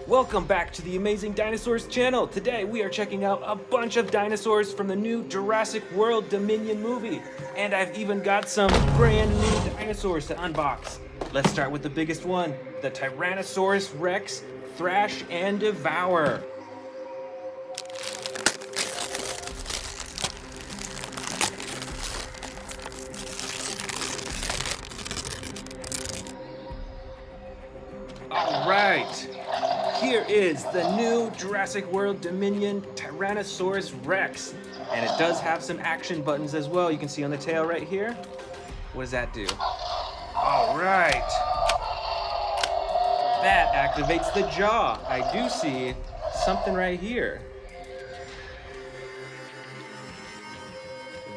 Welcome back to the Amazing Dinosaurs channel. Today we are checking out a bunch of dinosaurs from the new Jurassic World Dominion movie. And I've even got some brand new dinosaurs to unbox. Let's start with the biggest one, the Tyrannosaurus Rex, Thrash and Devour. All right. Here is the new Jurassic World Dominion Tyrannosaurus Rex. And it does have some action buttons as well. You can see on the tail right here. What does that do? All right. That activates the jaw. I do see something right here.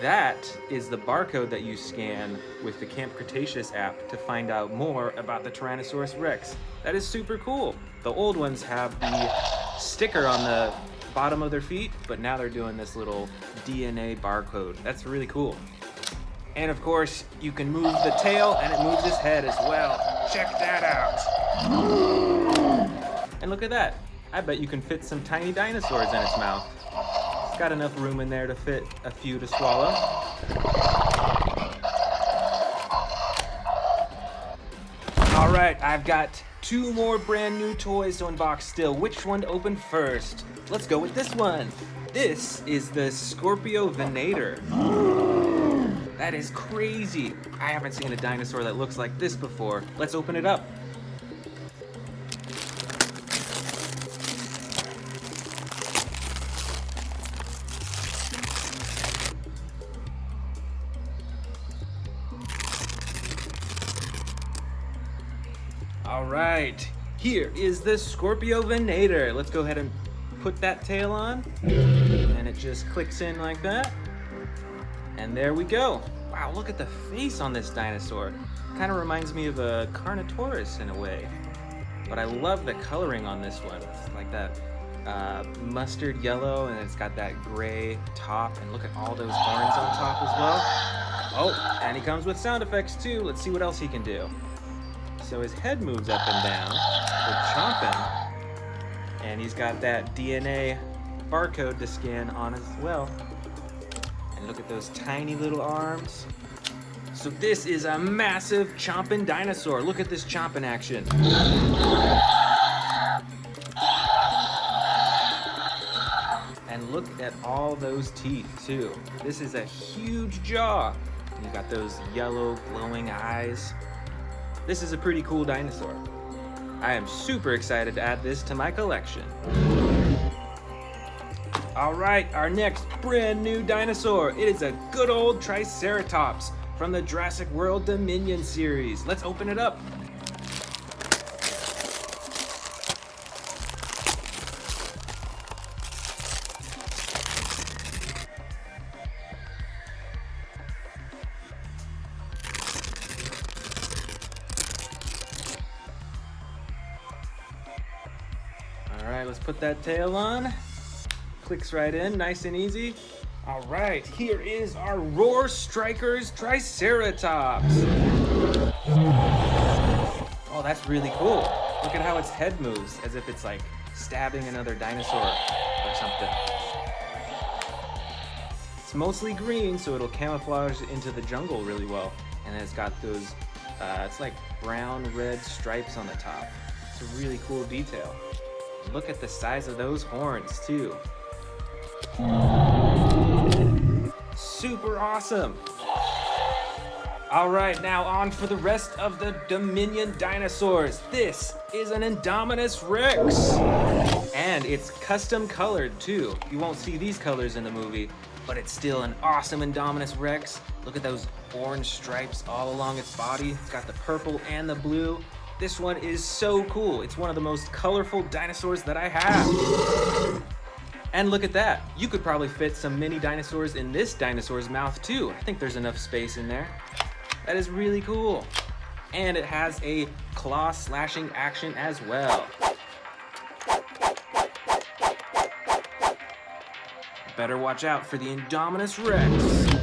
That is the barcode that you scan with the Camp Cretaceous app to find out more about the Tyrannosaurus Rex. That is super cool. The old ones have the sticker on the bottom of their feet, but now they're doing this little DNA barcode. That's really cool. And of course, you can move the tail and it moves his head as well. Check that out. And look at that. I bet you can fit some tiny dinosaurs in its mouth. It's got enough room in there to fit a few to swallow. All right, I've got two more brand new toys to unbox still. Which one to open first? Let's go with this one. This is the Scorpios Venator. That is crazy. I haven't seen a dinosaur that looks like this before. Let's open it up. All right, here is the Scorpios Venator. Let's go ahead and put that tail on, and it just clicks in like that. And there we go. Wow, look at the face on this dinosaur. Kind of reminds me of a Carnotaurus in a way. But I love the coloring on this one. It's like that mustard yellow, and it's got that gray top. And look at all those horns on top as well. Oh, and he comes with sound effects too. Let's see what else he can do. So his head moves up and down for chomping. And he's got that DNA barcode to scan on as well. And look at those tiny little arms. So this is a massive chomping dinosaur. Look at this chomping action. And look at all those teeth too. This is a huge jaw. And you got those yellow glowing eyes. This is a pretty cool dinosaur. I am super excited to add this to my collection. All right, our next brand new dinosaur. It is a good old Triceratops from the Jurassic World Dominion series. Let's open it up. All right, let's put that tail on. Clicks right in, nice and easy. All right, here is our Roar Strikers Triceratops. Oh, that's really cool. Look at how its head moves, as if it's like stabbing another dinosaur or something. It's mostly green, so it'll camouflage into the jungle really well. And then it's got those, it's like brown, red stripes on the top. It's a really cool detail. Look at the size of those horns too. Super awesome. All right, now on for the rest of the Dominion dinosaurs. This is an Indominus Rex. And it's custom colored too. You won't see these colors in the movie, but it's still an awesome Indominus Rex. Look at those orange stripes all along its body. It's got the purple and the blue. This one is so cool. It's one of the most colorful dinosaurs that I have. And look at that. You could probably fit some mini dinosaurs in this dinosaur's mouth too. I think there's enough space in there. That is really cool. And it has a claw slashing action as well. Better watch out for the Indominus Rex.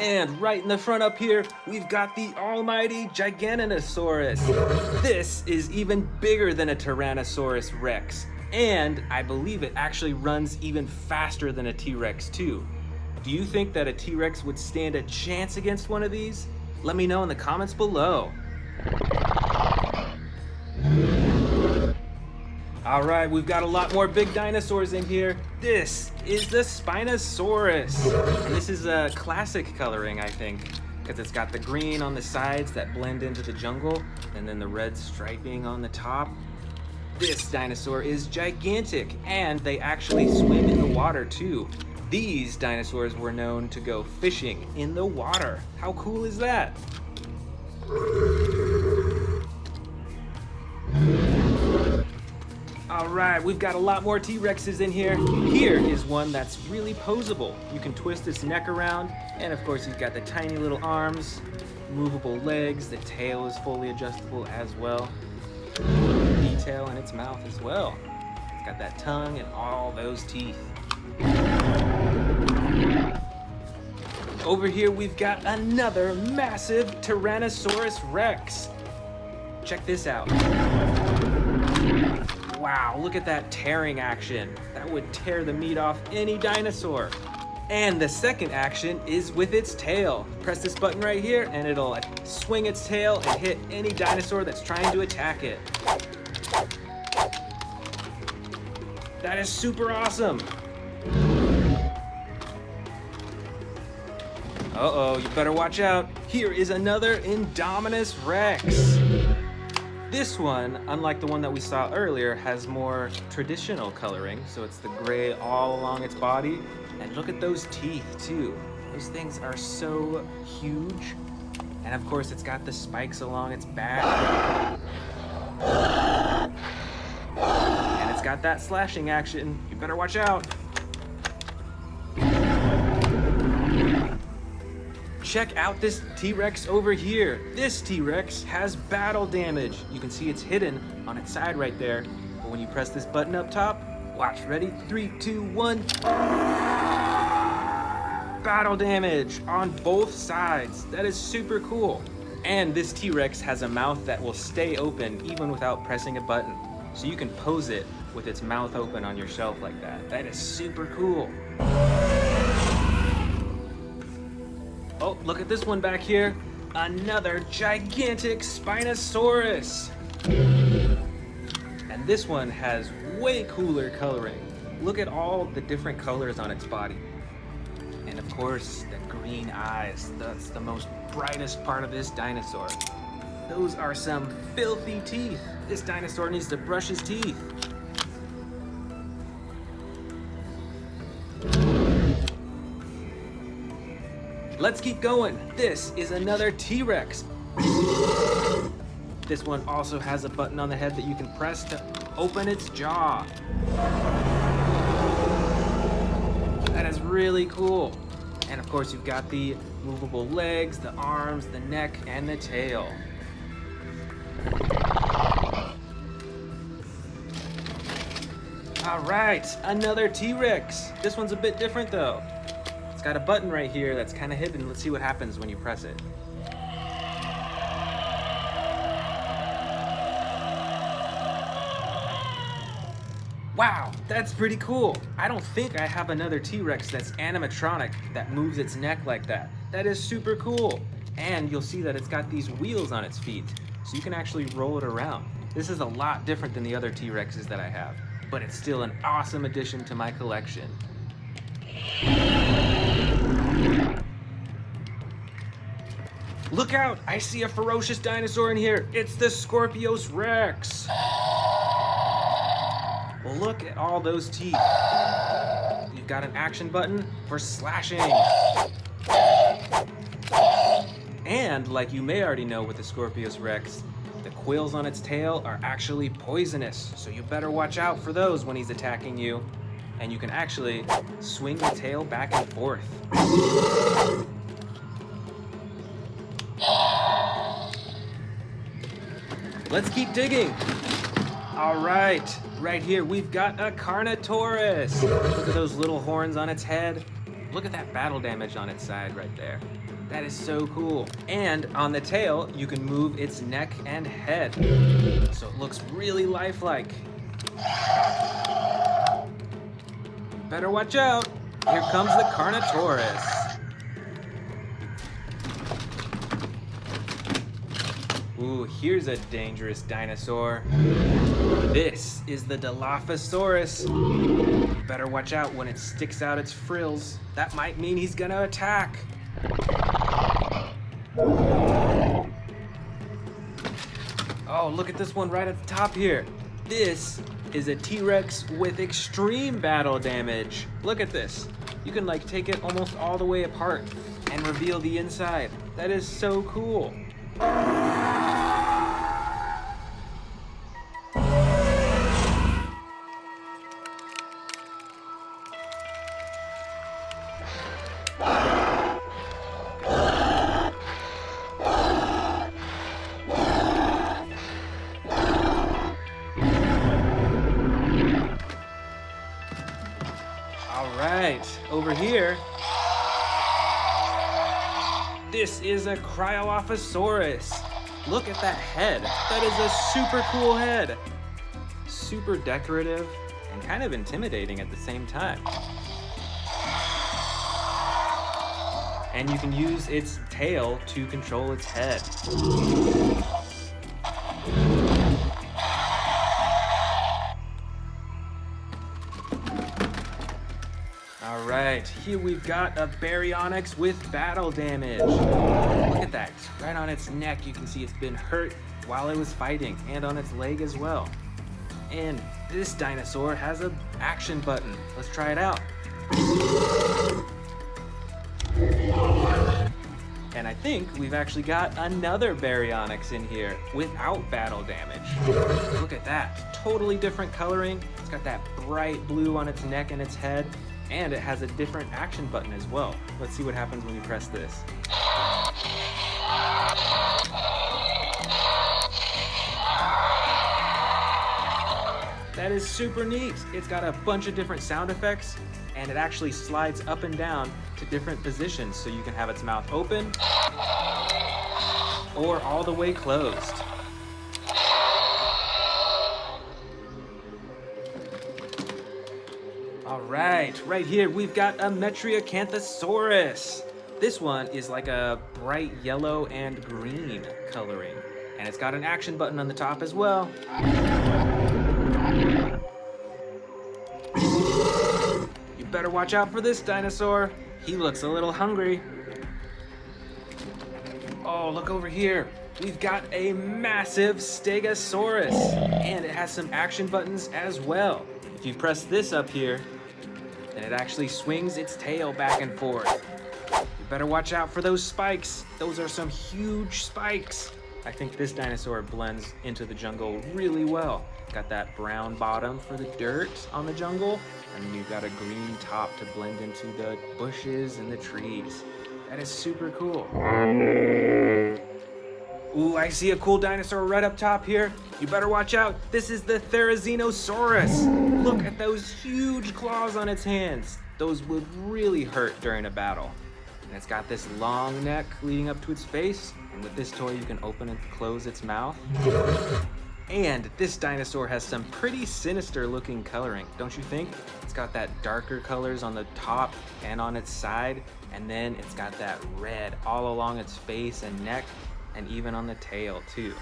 And right in the front up here, we've got the almighty Giganotosaurus. This is even bigger than a Tyrannosaurus Rex. And I believe it actually runs even faster than a T-Rex too. Do you think that a T-Rex would stand a chance against one of these? Let me know in the comments below. All right, we've got a lot more big dinosaurs in here. This is the Spinosaurus. And this is a classic coloring, I think, because it's got the green on the sides that blend into the jungle, and then the red striping on the top. This dinosaur is gigantic, and they actually swim in the water too. These dinosaurs were known to go fishing in the water. How cool is that? All right, we've got a lot more T-Rexes in here. Here is one that's really poseable. You can twist its neck around, and of course you've got the tiny little arms, movable legs, the tail is fully adjustable as well. Detail in its mouth as well. It's got that tongue and all those teeth. Over here we've got another massive Tyrannosaurus Rex. Check this out. Wow, look at that tearing action. That would tear the meat off any dinosaur. And the second action is with its tail. Press this button right here and it'll swing its tail and hit any dinosaur that's trying to attack it. That is super awesome. Uh-oh, you better watch out. Here is another Indominus Rex. This one, unlike the one that we saw earlier, has more traditional coloring. So it's the gray all along its body. And look at those teeth too. Those things are so huge. And of course it's got the spikes along its back. And it's got that slashing action. You better watch out. Check out this T-Rex over here. This T-Rex has battle damage. You can see it's hidden on its side right there. But when you press this button up top, watch, ready? 3, 2, 1. Battle damage on both sides. That is super cool. And this T-Rex has a mouth that will stay open even without pressing a button. So you can pose it with its mouth open on your shelf like that. That is super cool. Oh, look at this one back here. Another gigantic Spinosaurus. And this one has way cooler coloring. Look at all the different colors on its body. And of course, the green eyes. That's the most brightest part of this dinosaur. Those are some filthy teeth. This dinosaur needs to brush his teeth. Let's keep going. This is another T-Rex. This one also has a button on the head that you can press to open its jaw. That is really cool. And of course you've got the movable legs, the arms, the neck, and the tail. All right, another T-Rex. This one's a bit different though. It's got a button right here that's kind of hidden. Let's see what happens when you press it. Wow, that's pretty cool. I don't think I have another T-Rex that's animatronic that moves its neck like that. That is super cool. And you'll see that it's got these wheels on its feet, so you can actually roll it around. This is a lot different than the other T-Rexes that I have, but it's still an awesome addition to my collection. Look out! I see a ferocious dinosaur in here. It's the Scorpios Rex. Look at all those teeth. You've got an action button for slashing. And like you may already know with the Scorpios Rex, the quills on its tail are actually poisonous. So you better watch out for those when he's attacking you. And you can actually swing the tail back and forth. Let's keep digging. All right here we've got a Carnotaurus. Look at those little horns on its head. Look at that battle damage on its side right there. That is so cool. And on the tail, you can move its neck and head. So it looks really lifelike. Better watch out. Here comes the Carnotaurus. Ooh, here's a dangerous dinosaur. This is the Dilophosaurus. You better watch out when it sticks out its frills. That might mean he's gonna attack. Oh, look at this one right at the top here. This is a T-Rex with extreme battle damage. Look at this. You can like take it almost all the way apart and reveal the inside. That is so cool. Over here, this is a Cryolophosaurus. Look at that head. That is a super cool head. Super decorative and kind of intimidating at the same time. And you can use its tail to control its head. All right, here we've got a Baryonyx with battle damage. Look at that, right on its neck you can see it's been hurt while it was fighting, and on its leg as well. And this dinosaur has an action button. Let's try it out. And I think we've actually got another Baryonyx in here without battle damage. Look at that, totally different coloring. It's got that bright blue on its neck and its head. And it has a different action button as well. Let's see what happens when you press this. That is super neat. It's got a bunch of different sound effects, and it actually slides up and down to different positions, so you can have its mouth open or all the way closed. All right here we've got a Metriacanthosaurus. This one is like a bright yellow and green coloring, and it's got an action button on the top as well. You better watch out for this dinosaur. He looks a little hungry. Oh, look over here. We've got a massive Stegosaurus, and it has some action buttons as well. If you press this up here, then it actually swings its tail back and forth. You better watch out for those spikes. Those are some huge spikes. I think this dinosaur blends into the jungle really well. Got that brown bottom for the dirt on the jungle, and you've got a green top to blend into the bushes and the trees. That is super cool. Ooh, I see a cool dinosaur right up top here. You better watch out. This is the Therizinosaurus. Look at those huge claws on its hands. Those would really hurt during a battle. And it's got this long neck leading up to its face. And with this toy, you can open and close its mouth. And this dinosaur has some pretty sinister looking coloring, don't you think? It's got that darker colors on the top and on its side. And then it's got that red all along its face and neck, and even on the tail too.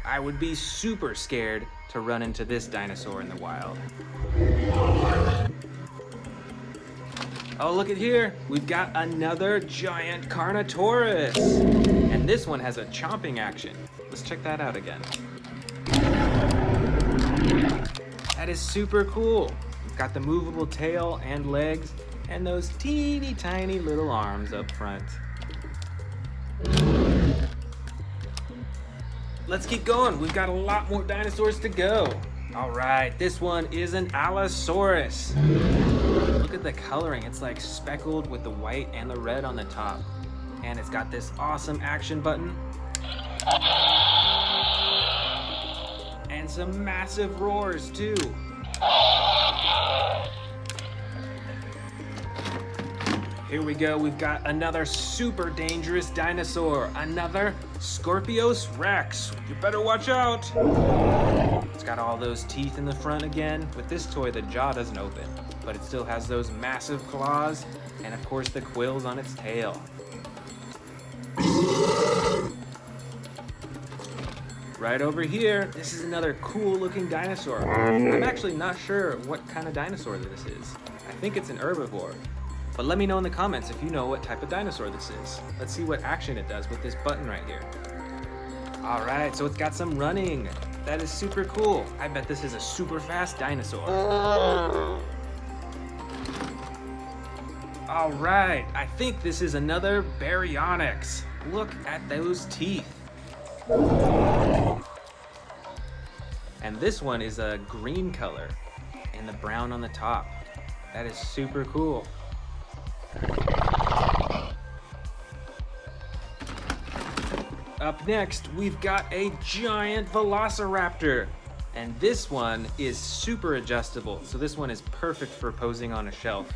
I would be super scared to run into this dinosaur in the wild. Oh, look at here. We've got another giant Carnotaurus. And this one has a chomping action. Let's check that out again. That is super cool. It's got the movable tail and legs and those teeny tiny little arms up front. Let's keep going. We've got a lot more dinosaurs to go. All right, this one is an Allosaurus. Look at the coloring. It's like speckled with the white and the red on the top. And it's got this awesome action button. And some massive roars too. Here we go, we've got another super dangerous dinosaur, another Scorpios Rex. You better watch out. It's got all those teeth in the front again. With this toy, the jaw doesn't open, but it still has those massive claws and of course the quills on its tail. Right over here, this is another cool looking dinosaur. I'm actually not sure what kind of dinosaur this is. I think it's an herbivore. But let me know in the comments if you know what type of dinosaur this is. Let's see what action it does with this button right here. All right, so it's got some running. That is super cool. I bet this is a super fast dinosaur. All right, I think this is another Baryonyx. Look at those teeth. And this one is a green color and the brown on the top. That is super cool. Up next, we've got a giant Velociraptor. And this one is super adjustable. So this one is perfect for posing on a shelf.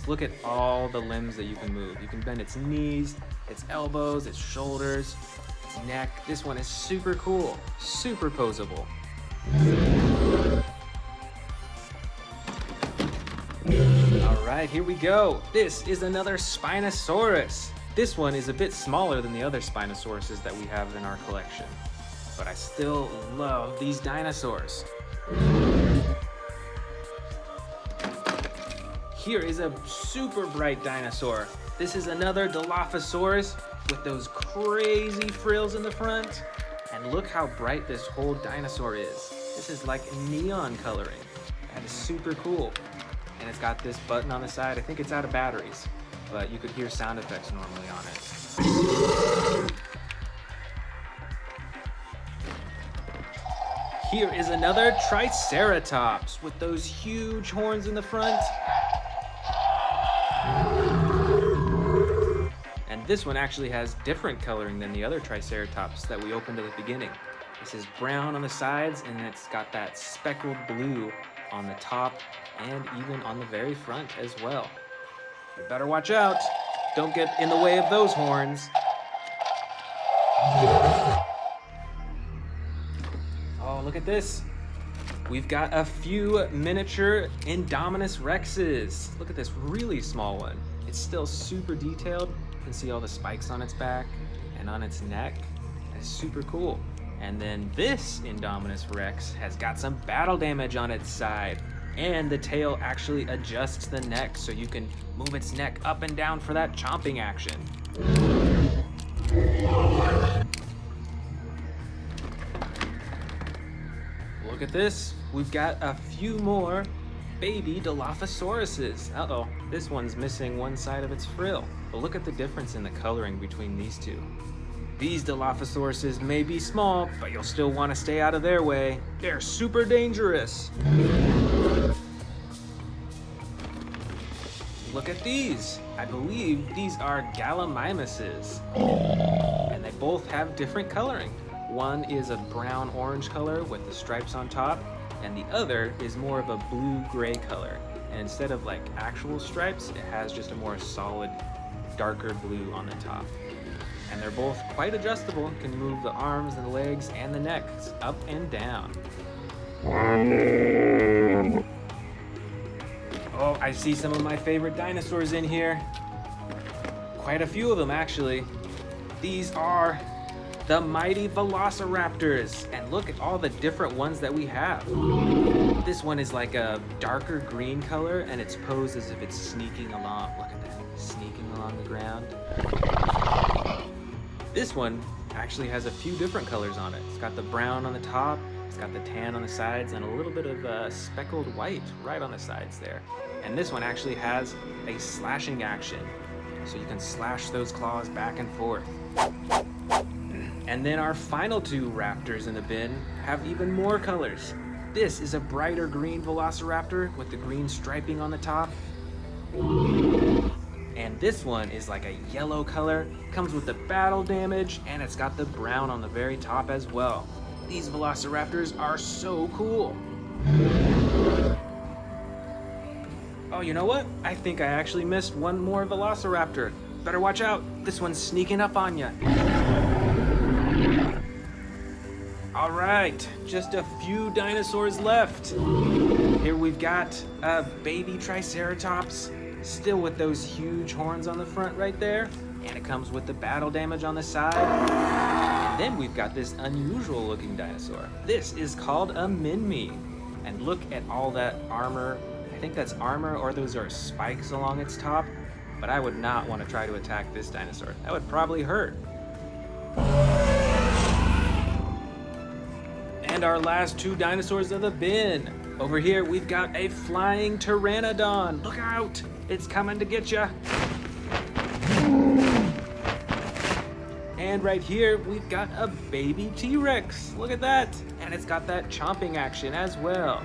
So look at all the limbs that you can move. You can bend its knees, its elbows, its shoulders, its neck. This one is super cool, super posable. All right, here we go. This is another Spinosaurus. This one is a bit smaller than the other Spinosauruses that we have in our collection, but I still love these dinosaurs. Here is a super bright dinosaur. This is another Dilophosaurus with those crazy frills in the front. And look how bright this whole dinosaur is. This is like neon coloring. That is super cool. And it's got this button on the side. I think it's out of batteries, but you could hear sound effects normally on it. Here is another Triceratops with those huge horns in the front. And this one actually has different coloring than the other Triceratops that we opened at the beginning. This is brown on the sides and it's got that speckled blue on the top and even on the very front as well. You better watch out. Don't get in the way of those horns. Oh, look at this. We've got a few miniature Indominus Rexes. Look at this really small one. It's still super detailed. You can see all the spikes on its back and on its neck. It's super cool. And then this Indominus Rex has got some battle damage on its side. And the tail actually adjusts the neck so you can move its neck up and down for that chomping action. Look at this. We've got a few more baby Dilophosauruses. Uh-oh, this one's missing one side of its frill. But look at the difference in the coloring between these two. These Dilophosauruses may be small, but you'll still want to stay out of their way. They're super dangerous. Look at these. I believe these are Gallimimuses. And they both have different coloring. One is a brown-orange color with the stripes on top, and the other is more of a blue-gray color. And instead of like actual stripes, it has just a more solid, darker blue on the top. And they're both quite adjustable. You can move the arms and the legs and the necks up and down. Oh, I see some of my favorite dinosaurs in here. Quite a few of them, actually. These are the mighty Velociraptors. And look at all the different ones that we have. This one is like a darker green color, and it's posed as if it's sneaking along. Look at that, sneaking along the ground. This one actually has a few different colors on it. It's got the brown on the top, it's got the tan on the sides, and a little bit of speckled white right on the sides there. And this one actually has a slashing action, so you can slash those claws back and forth. And then our final two raptors in the bin have even more colors. This is a brighter green Velociraptor with the green striping on the top. And this one is like a yellow color, comes with the battle damage, and it's got the brown on the very top as well. These Velociraptors are so cool. Oh, you know what? I think I actually missed one more Velociraptor. Better watch out. This one's sneaking up on you. All right, just a few dinosaurs left. Here we've got a baby Triceratops, still with those huge horns on the front right there. And it comes with the battle damage on the side. And then we've got this unusual looking dinosaur. This is called a Minmi. And look at all that armor. I think that's armor, or those are spikes along its top. But I would not want to try to attack this dinosaur. That would probably hurt. And our last two dinosaurs of the bin. Over here, we've got a flying pteranodon. Look out, it's coming to get ya. And right here, we've got a baby T-Rex. Look at that. And it's got that chomping action as well.